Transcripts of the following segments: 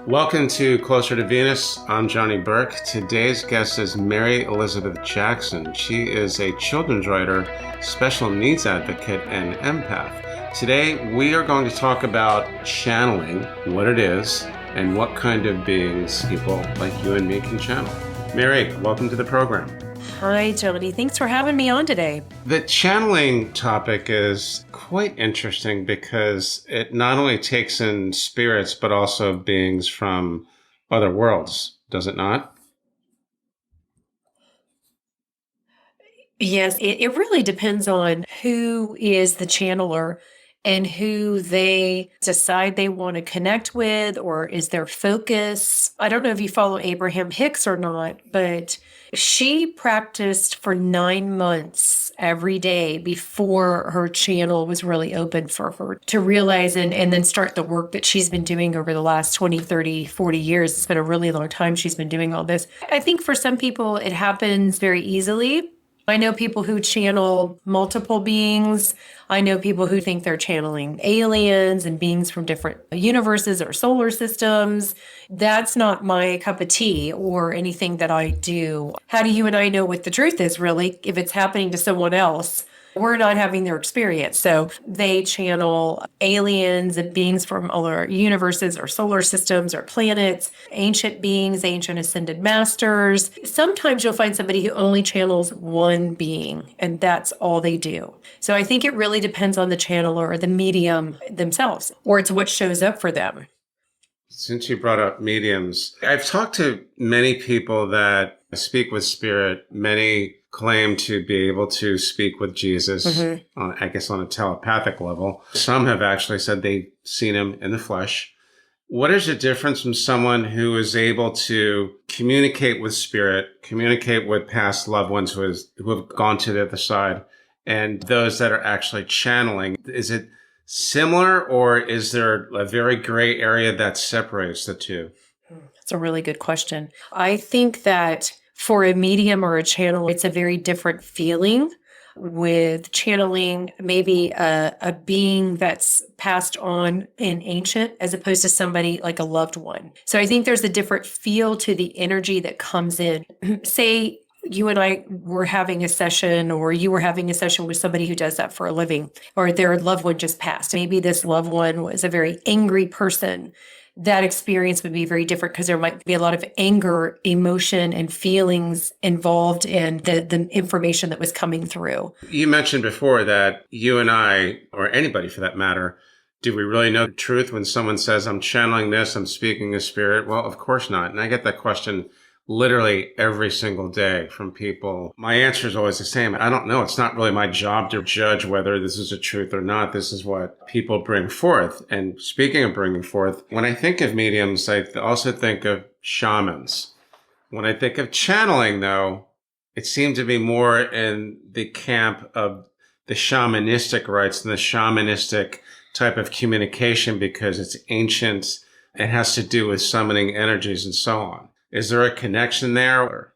Welcome to Closer to Venus. I'm Johnny Burke. Today's guest is Mary Elizabeth Jackson. She is a children's writer, special needs advocate, and empath. Today, we are going to talk about channeling, what it is, and what kind of beings people like you and me can channel. Mary, welcome to the program. Hi, Johnny. Thanks for having me on today. The channeling topic is quite interesting because it not only takes in spirits, but also beings from other worlds, does it not? Yes, it really depends on who is the channeler and who they decide they want to connect with, or is their focus. I don't know if you follow Abraham Hicks or not, but she practiced for 9 months every day before her channel was really open for her to realize and then start the work that she's been doing over the last 20, 30, 40 years. It's been a really long time she's been doing all this. I think for some people, it happens very easily. I know people who channel multiple beings. I know people who think they're channeling aliens and beings from different universes or solar systems. That's not my cup of tea or anything that I do. How do you and I know what the truth is, really, if it's happening to someone else? We're not having their experience. So they channel aliens and beings from other universes or solar systems or planets, ancient beings, ancient ascended masters. Sometimes you'll find somebody who only channels one being, and that's all they do. So I think it really depends on the channeler or the medium themselves, or it's what shows up for them. Since you brought up mediums, I've talked to many people that speak with spirit. Many claim to be able to speak with Jesus, I guess on a telepathic level. Some have actually said they've seen him in the flesh. What is the difference from someone who is able to communicate with spirit, communicate with past loved ones who have gone to the other side, and those that are actually channeling? Is it similar, or is there a very gray area that separates the two? That's a really good question. I think that for a medium or a channel, it's a very different feeling with channeling maybe a being that's passed on in ancient as opposed to somebody like a loved one. So I think there's a different feel to the energy that comes in. Say you and I were having a session, or you were having a session with somebody who does that for a living, or their loved one just passed. Maybe this loved one was a very angry person. That experience would be very different because there might be a lot of anger, emotion, and feelings involved in the information that was coming through. You mentioned before that you and I, or anybody for that matter, do we really know the truth when someone says, I'm channeling this, I'm speaking a spirit? Well, of course not. And I get that question literally every single day from people. My answer is always the same. I don't know. It's not really my job to judge whether this is a truth or not. This is what people bring forth. And speaking of bringing forth, when I think of mediums, I also think of shamans. When I think of channeling, though, it seemed to be more in the camp of the shamanistic rites and the shamanistic type of communication because it's ancient. It has to do with summoning energies and so on. Is there a connection there?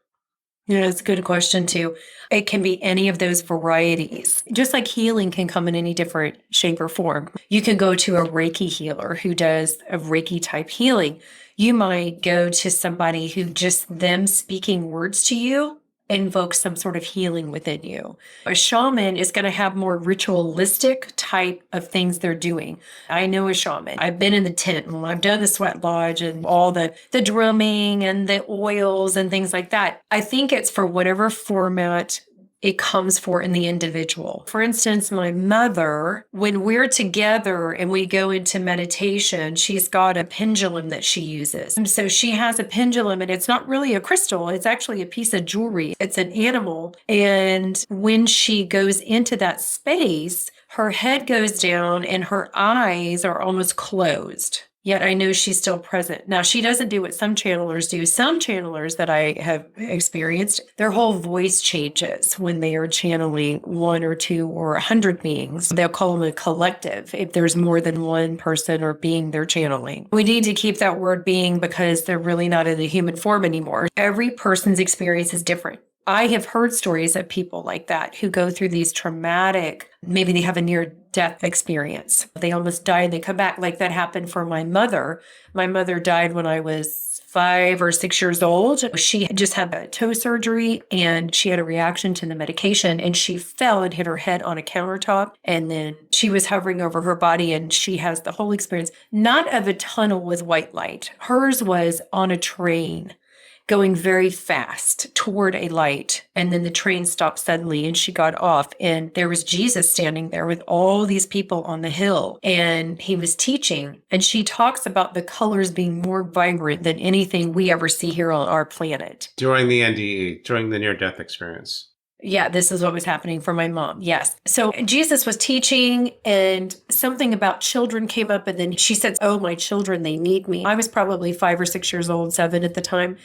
Yeah, it's a good question too. It can be any of those varieties. Just like healing can come in any different shape or form. You can go to a Reiki healer who does a Reiki type healing. You might go to somebody who just them speaking words to you invokes some sort of healing within you. A shaman is going to have more ritualistic type of things they're doing. I know a shaman. I've been in the tent and I've done the sweat lodge and all the drumming and the oils and things like that. I think it's for whatever format it comes for in the individual. For instance, my mother, when we're together and we go into meditation, she's got a pendulum that she uses. And so she has a pendulum, and it's not really a crystal. It's actually a piece of jewelry. It's an animal. And when she goes into that space, her head goes down and her eyes are almost closed. Yet I know she's still present. Now, she doesn't do what some channelers do. Some channelers that I have experienced, their whole voice changes when they are channeling 1 or 2 or 100 beings. They'll call them a collective if there's more than one person or being they're channeling. We need to keep that word being because they're really not in the human form anymore. Every person's experience is different. I have heard stories of people like that who go through these traumatic, maybe they have a near death experience. They almost died. They come back. Like that happened for my mother. My mother died when I was 5 or 6 years old. She just had a toe surgery and she had a reaction to the medication and she fell and hit her head on a countertop. And then she was hovering over her body and she has the whole experience, not of a tunnel with white light. Hers was on a train going very fast toward a light. And then the train stopped suddenly and she got off. And there was Jesus standing there with all these people on the hill. And he was teaching. And she talks about the colors being more vibrant than anything we ever see here on our planet. During the NDE, during the near-death experience. Yeah, this is what was happening for my mom. Yes. So Jesus was teaching and something about children came up and then she said, oh, my children, they need me. I was probably 5 or 6 years old, 7 at the time.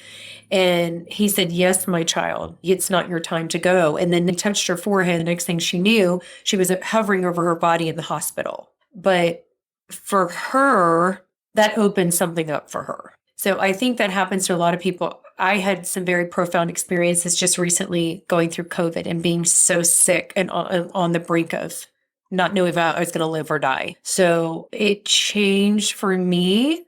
And he said, yes, my child, it's not your time to go. And then he touched her forehead. The next thing she knew, she was hovering over her body in the hospital. But for her, that opened something up for her. So I think that happens to a lot of people. I had some very profound experiences just recently going through COVID and being so sick and on the brink of not knowing if I was going to live or die. So it changed for me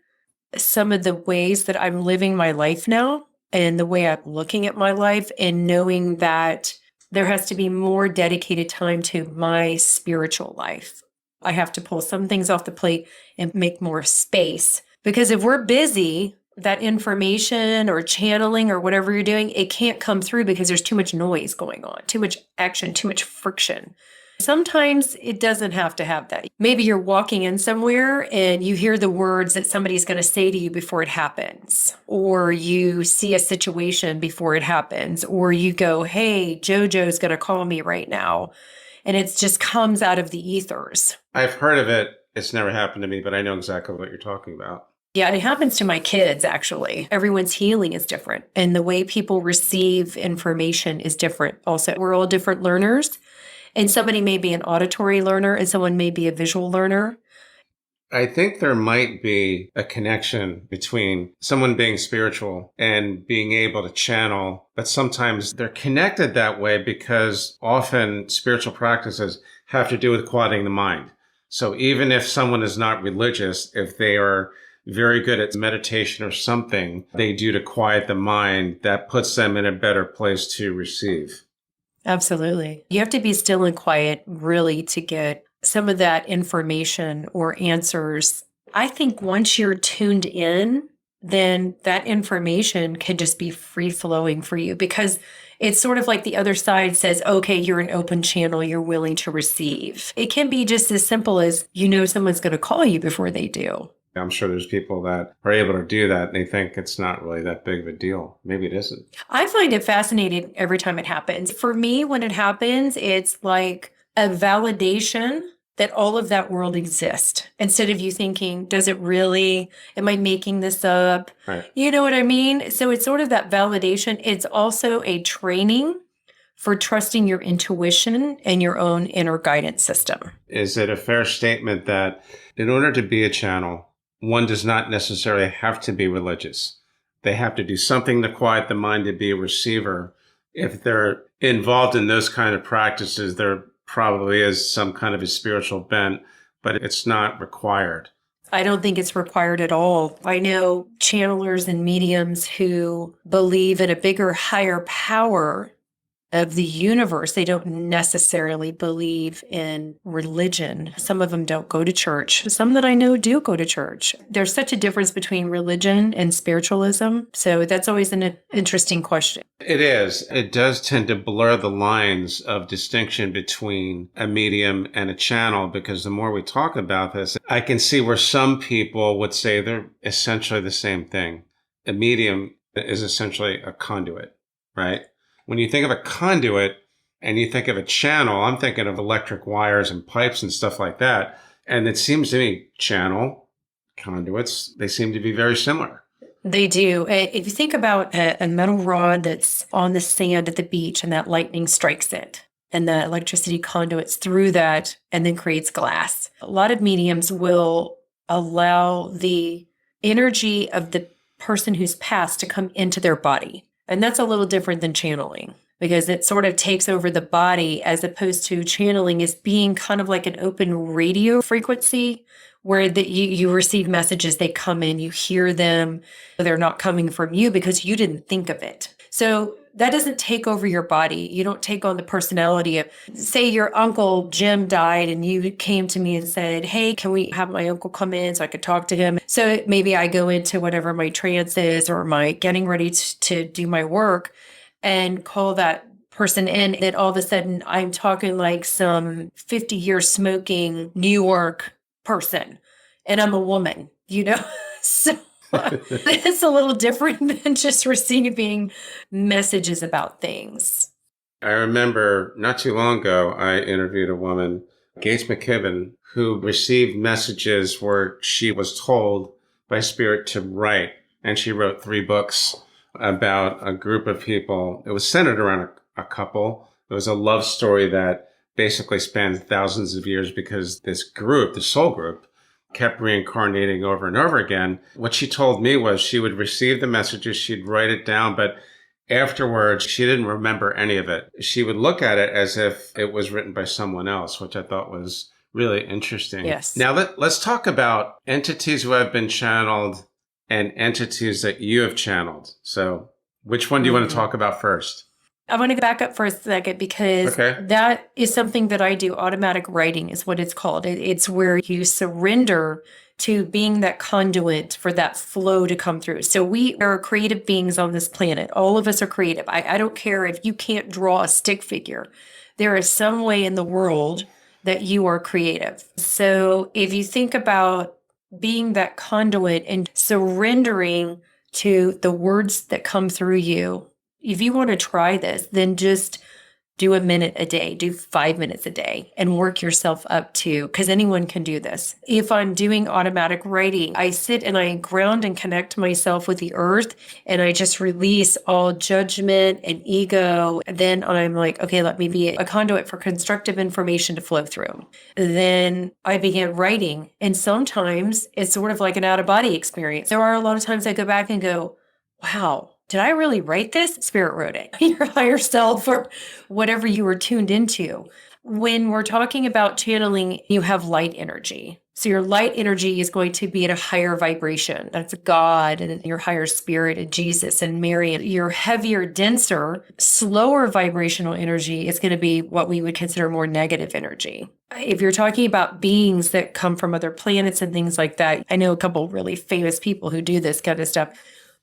some of the ways that I'm living my life now and the way I'm looking at my life and knowing that there has to be more dedicated time to my spiritual life. I have to pull some things off the plate and make more space. Because if we're busy, that information or channeling or whatever you're doing, it can't come through because there's too much noise going on, too much action, too much friction. Sometimes it doesn't have to have that. Maybe you're walking in somewhere and you hear the words that somebody's going to say to you before it happens, or you see a situation before it happens, or you go, hey, JoJo's going to call me right now. And it just comes out of the ethers. I've heard of it. It's never happened to me, but I know exactly what you're talking about. Yeah, it happens to my kids, actually. Everyone's healing is different. And the way people receive information is different. Also, we're all different learners. And somebody may be an auditory learner and someone may be a visual learner. I think there might be a connection between someone being spiritual and being able to channel, but sometimes they're connected that way because often spiritual practices have to do with quieting the mind. So even if someone is not religious, if they are very good at meditation or something they do to quiet the mind, that puts them in a better place to receive. Absolutely. You have to be still and quiet really to get some of that information or answers. I think once you're tuned in, then that information can just be free flowing for you because it's sort of like the other side says, okay, you're an open channel, you're willing to receive. It can be just as simple as, someone's going to call you before they do. I'm sure there's people that are able to do that and they think it's not really that big of a deal. Maybe it isn't. I find it fascinating every time it happens. For me, when it happens, it's like a validation that all of that world exists. Instead of you thinking, does it really? Am I making this up? Right. You know what I mean? So it's sort of that validation. It's also a training for trusting your intuition and your own inner guidance system. Is it a fair statement that in order to be a channel, one does not necessarily have to be religious? They have to do something to quiet the mind to be a receiver. If they're involved in those kind of practices, there probably is some kind of a spiritual bent, but it's not required. I don't think it's required at all. I know channelers and mediums who believe in a bigger, higher power of the universe. They don't necessarily believe in religion. Some of them don't go to church. Some that I know do go to church. There's such a difference between religion and spiritualism. So that's always an interesting question. It is. It does tend to blur the lines of distinction between a medium and a channel, because the more we talk about this, I can see where some people would say they're essentially the same thing. A medium is essentially a conduit, right? When you think of a conduit and you think of a channel, I'm thinking of electric wires and pipes and stuff like that. And it seems to me channel, conduits, they seem to be very similar. They do. If you think about a metal rod that's on the sand at the beach and that lightning strikes it and the electricity conduits through that and then creates glass, a lot of mediums will allow the energy of the person who's passed to come into their body. And that's a little different than channeling. because it sort of takes over the body, as opposed to channeling is being kind of like an open radio frequency where you receive messages, they come in, you hear them, they're not coming from you because you didn't think of it. So that doesn't take over your body. You don't take on the personality of, say your uncle Jim died and you came to me and said, hey, can we have my uncle come in so I could talk to him? So maybe I go into whatever my trance is or my getting ready to do my work and call that person in. And all of a sudden I'm talking like some 50-year smoking New York person, and I'm a woman, So it's a little different than just receiving messages about things. I remember not too long ago, I interviewed a woman, Gates McKibben, who received messages where she was told by spirit to write. And she wrote 3 books about a group of people. It was centered around a couple. It was a love story that basically spanned thousands of years because this group, the soul group, kept reincarnating over and over again. What she told me was she would receive the messages, she'd write it down, but afterwards, she didn't remember any of it. She would look at it as if it was written by someone else, which I thought was really interesting. Yes. Now, let's talk about entities who have been channeled and entities that you have channeled. So which one do you want to talk about first? I want to go back up for a second because that is something that I do. Automatic writing is what it's called. It's where you surrender to being that conduit for that flow to come through. So we are creative beings on this planet. All of us are creative. I don't care if you can't draw a stick figure. There is some way in the world that you are creative. So if you think about being that conduit and surrendering to the words that come through you, if you want to try this, then just do a minute a day, do 5 minutes a day, and work yourself up to, because anyone can do this. If I'm doing automatic writing, I sit and I ground and connect myself with the earth, and I just release all judgment and ego. And then I'm like, okay, let me be a conduit for constructive information to flow through. Then I began writing, and sometimes it's sort of like an out-of-body experience. There are a lot of times I go back and go, wow, did I really write this? Spirit wrote it. Your higher self or whatever you were tuned into. When we're talking about channeling, you have light energy. So your light energy is going to be at a higher vibration. That's God and your higher spirit and Jesus and Mary. Your heavier, denser, slower vibrational energy is going to be what we would consider more negative energy. If you're talking about beings that come from other planets and things like that, I know a couple really famous people who do this kind of stuff.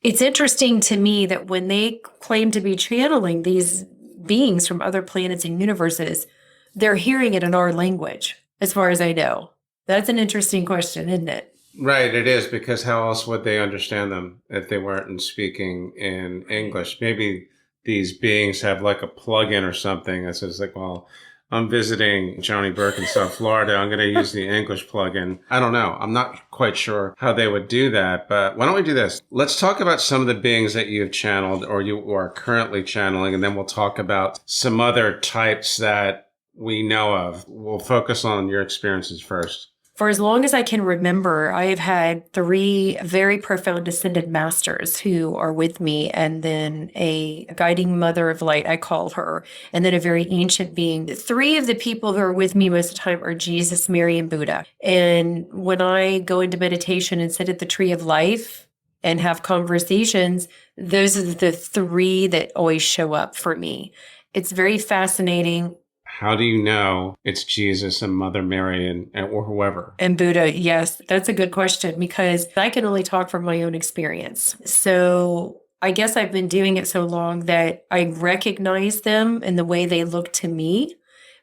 It's interesting to me that when they claim to be channeling these beings from other planets and universes, they're hearing it in our language, as far as I know. That's an interesting question, isn't it? Right, it is, because how else would they understand them if they weren't speaking in English? Maybe these beings have like a plug-in or something that says like, well, I'm visiting Johnny Burke in South Florida. I'm going to use the English plugin. I don't know. I'm not quite sure how they would do that. But why don't we do this? Let's talk about some of the beings that you've channeled or you are currently channeling, and then we'll talk about some other types that we know of. We'll focus on your experiences first. For as long as I can remember, I have had 3 very profound ascended masters who are with me, and then a guiding mother of light, I call her, and then a very ancient being. 3 of the people who are with me most of the time are Jesus, Mary, and Buddha. And when I go into meditation and sit at the tree of life and have conversations, those are the 3 that always show up for me. It's very fascinating. How do you know it's Jesus and Mother Mary and or whoever? And Buddha, yes, that's a good question because I can only talk from my own experience. So I guess I've been doing it so long that I recognize them in the way they look to me,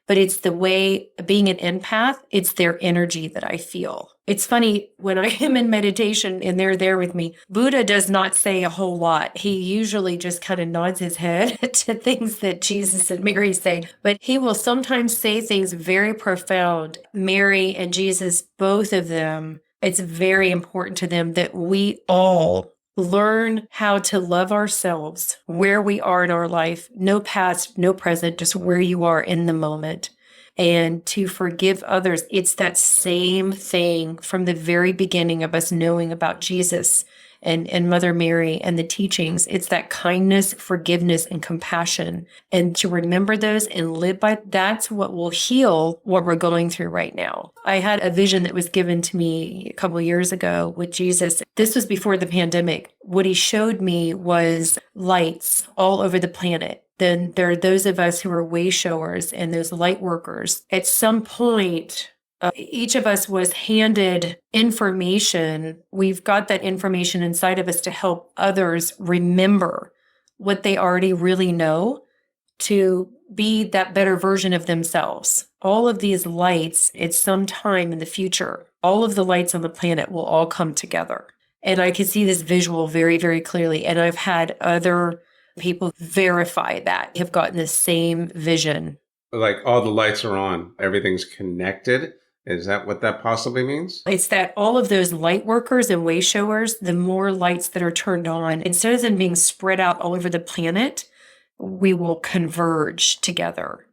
but it's the way, being an empath, it's their energy that I feel. It's funny, when I am in meditation and they're there with me, Buddha does not say a whole lot. He usually just kind of nods his head to things that Jesus and Mary say, but he will sometimes say things very profound. Mary and Jesus, both of them, it's very important to them that we all learn how to love ourselves where we are in our life. No past, no present, just where you are in the moment. And to forgive others. It's that same thing from the very beginning of us knowing about Jesus and Mother Mary and the teachings. It's that kindness, forgiveness, and compassion. And to remember those and live by, that's what will heal what we're going through right now. I had a vision that was given to me a couple of years ago with Jesus. This was before the pandemic. What he showed me was lights all over the planet. Then there are those of us who are Wayshowers and those Lightworkers. At some point, each of us was handed information. We've got that information inside of us to help others remember what they already really know, to be that better version of themselves. All of these lights, at some time in the future, all of the lights on the planet will all come together. And I can see this visual very, very clearly. And I've had other people verify that, have gotten the same vision. Like all the lights are on, everything's connected. Is that what that possibly means? It's that all of those light workers and Wayshowers, the more lights that are turned on, instead of them being spread out all over the planet, we will converge together.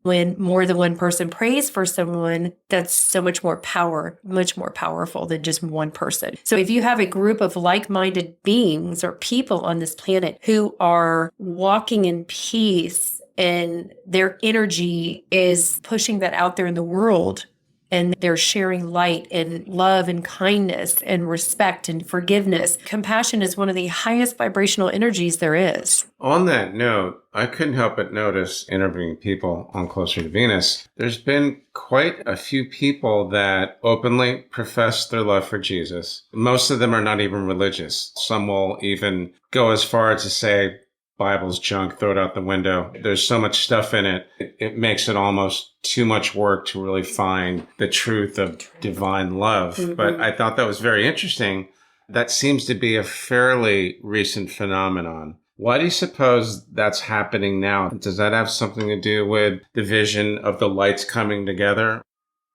When more than one person prays for someone, that's so much more power, much more powerful than just one person. So if you have a group of like-minded beings or people on this planet who are walking in peace and their energy is pushing that out there in the world, and they're sharing light and love and kindness and respect and forgiveness. Compassion is one of the highest vibrational energies there is. On that note, I couldn't help but notice interviewing people on Closer to Venus, there's been quite a few people that openly profess their love for Jesus. Most of them are not even religious. Some will even go as far as to say, Bible's junk, throw it out the window. There's so much stuff in it. It makes it almost too much work to really find the truth of divine love. Mm-hmm. But I thought that was very interesting. That seems to be a fairly recent phenomenon. Why do you suppose that's happening now? Does that have something to do with the vision of the lights coming together?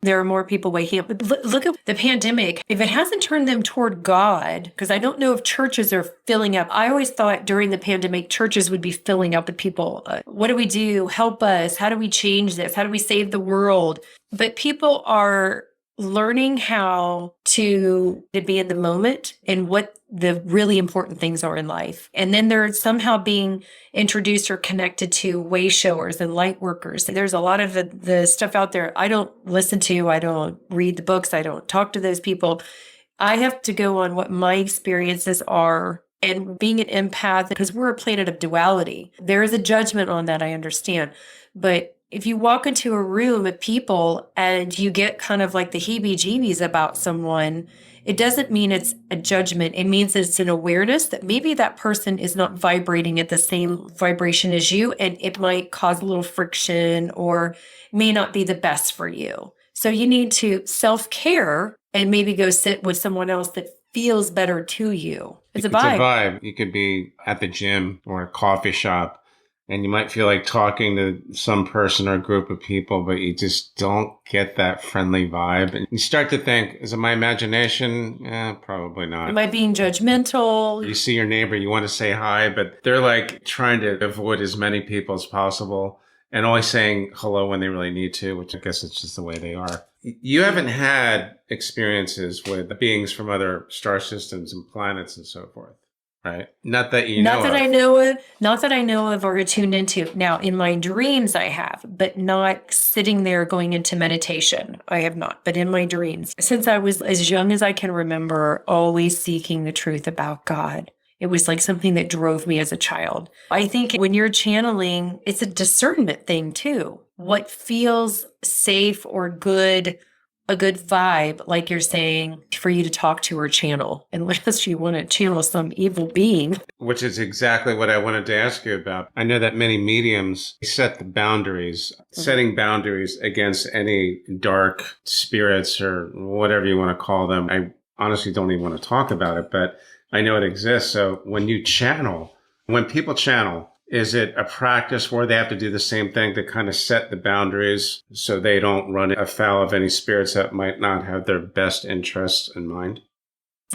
There are more people waking up. Look at the pandemic. If it hasn't turned them toward God, because I don't know if churches are filling up. I always thought during the pandemic, churches would be filling up with people. What do we do? Help us. How do we change this? How do we save the world? But people are learning how to be in the moment and what the really important things are in life. And then they're somehow being introduced or connected to Wayshowers and Lightworkers. There's a lot of the stuff out there I don't listen to. I don't read the books. I don't talk to those people. I have to go on what my experiences are. And being an empath, because we're a planet of duality, there is a judgment on that, I understand. But if you walk into a room of people and you get kind of like the heebie-jeebies about someone, it doesn't mean it's a judgment. It means it's an awareness that maybe that person is not vibrating at the same vibration as you, and it might cause a little friction or may not be the best for you. So you need to self-care and maybe go sit with someone else that feels better to you. It's a vibe. It's a vibe. You could be at the gym or a coffee shop, and you might feel like talking to some person or a group of people, but you just don't get that friendly vibe. And you start to think, is it my imagination? Probably not. Am I being judgmental? You see your neighbor, you want to say hi, but they're like trying to avoid as many people as possible and only saying hello when they really need to, which I guess it's just the way they are. You haven't had experiences with beings from other star systems and planets and so forth. Right. Not that you know of. Not that I know of or tuned into. Now, in my dreams, I have, but not sitting there going into meditation. I have not, but in my dreams. Since I was as young as I can remember, always seeking the truth about God. It was like something that drove me as a child. I think when you're channeling, it's a discernment thing too. What feels safe or good, a good vibe, like you're saying, for you to talk to or channel, unless you want to channel some evil being. Which is exactly what I wanted to ask you about. I know that many mediums set the boundaries, setting boundaries against any dark spirits or whatever you want to call them. I honestly don't even want to talk about it, but I know it exists. So when people channel, is it a practice where they have to do the same thing to kind of set the boundaries so they don't run afoul of any spirits that might not have their best interests in mind?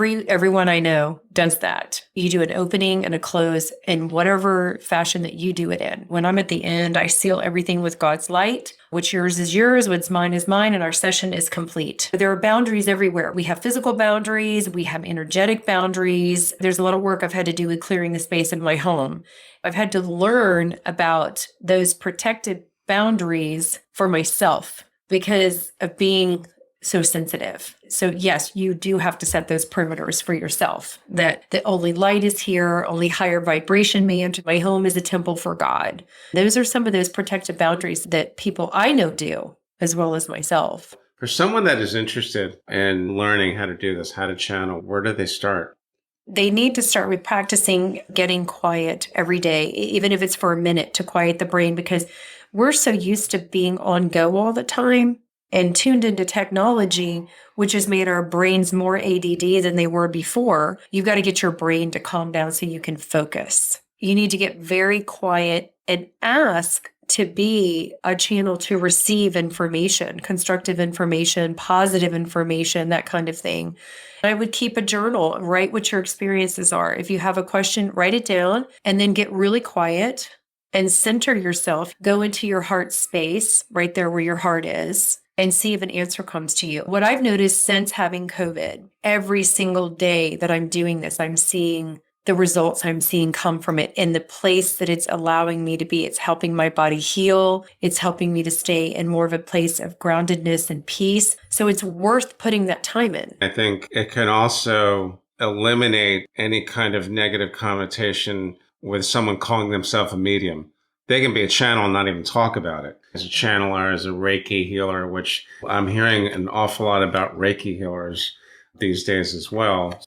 Everyone I know does that. You do an opening and a close in whatever fashion that you do it in. When I'm at the end, I seal everything with God's light. What's yours is yours, what's mine is mine, and our session is complete. There are boundaries everywhere. We have physical boundaries, we have energetic boundaries. There's a lot of work I've had to do with clearing the space in my home. I've had to learn about those protected boundaries for myself because of being so sensitive. So yes, you do have to set those perimeters for yourself, that the only light is here, only higher vibration may enter my home is a temple for God. Those are some of those protective boundaries that people I know do, as well as myself. For someone that is interested in learning how to do this, how to channel, where do they start? They need to start with practicing getting quiet every day, even if it's for a minute, to quiet the brain, because we're so used to being on go all the time and tuned into technology, which has made our brains more ADD than they were before. You've got to get your brain to calm down so you can focus. You need to get very quiet and ask to be a channel to receive information, constructive information, positive information, that kind of thing. I would keep a journal, write what your experiences are. If you have a question, write it down and then get really quiet and center yourself. Go into your heart space, right there where your heart is, and see if an answer comes to you. What I've noticed since having COVID, every single day that I'm doing this, I'm seeing the results I'm seeing come from it in the place that it's allowing me to be. It's helping my body heal. It's helping me to stay in more of a place of groundedness and peace. So it's worth putting that time in. I think it can also eliminate any kind of negative connotation with someone calling themselves a medium. They can be a channel and not even talk about it. As a channeler, as a Reiki healer, which I'm hearing an awful lot about Reiki healers these days as well.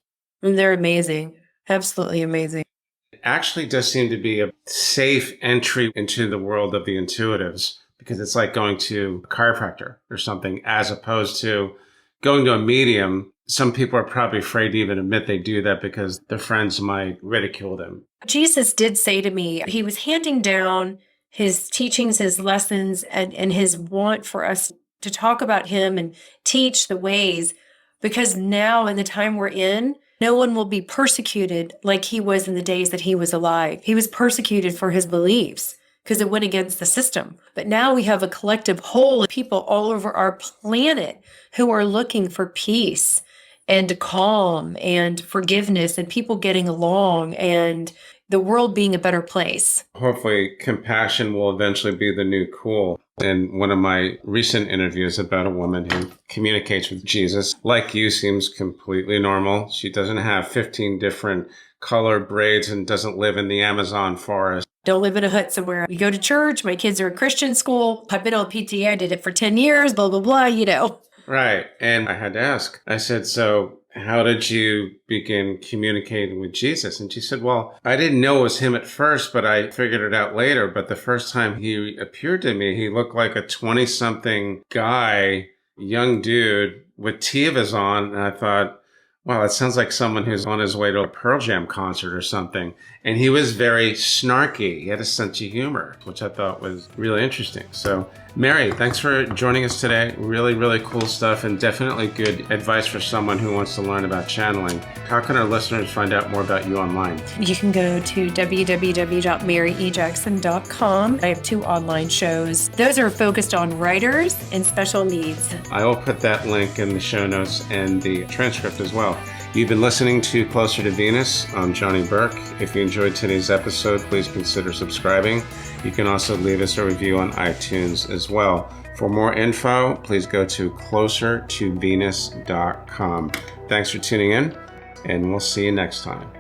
And they're amazing. Absolutely amazing. It actually does seem to be a safe entry into the world of the intuitives, because it's like going to a chiropractor or something, as opposed to going to a medium. Some people are probably afraid to even admit they do that because their friends might ridicule them. Jesus did say to me, he was handing down his teachings, his lessons, and his want for us to talk about him and teach the ways, because now in the time we're in, no one will be persecuted like he was in the days that he was alive. He was persecuted for his beliefs because it went against the system. But now we have a collective whole of people all over our planet who are looking for peace and calm and forgiveness and people getting along and the world being a better place. Hopefully, compassion will eventually be the new cool. In one of my recent interviews about a woman who communicates with Jesus, like you, seems completely normal. She doesn't have 15 different color braids and doesn't live in the Amazon forest. Don't live in a hut somewhere. We go to church. My kids are in Christian school. I've been on PTA. I did it for 10 years, blah, blah, blah, you know. Right. And I had to ask, I said, so how did you begin communicating with Jesus? And she said, well, I didn't know it was him at first, but I figured it out later. But the first time he appeared to me, he looked like a 20-something guy, young dude with Tevas on. And I thought, wow, that sounds like someone who's on his way to a Pearl Jam concert or something. And he was very snarky. He had a sense of humor, which I thought was really interesting. So, Mary, thanks for joining us today. Really, really cool stuff and definitely good advice for someone who wants to learn about channeling. How can our listeners find out more about you online? You can go to www.maryejackson.com. I have 2 online shows. Those are focused on writers and special needs. I will put that link in the show notes and the transcript as well. You've been listening to Closer to Venus. I'm Johnny Burke. If you enjoyed today's episode, please consider subscribing. You can also leave us a review on iTunes as well. For more info, please go to closertovenus.com. Thanks for tuning in, and we'll see you next time.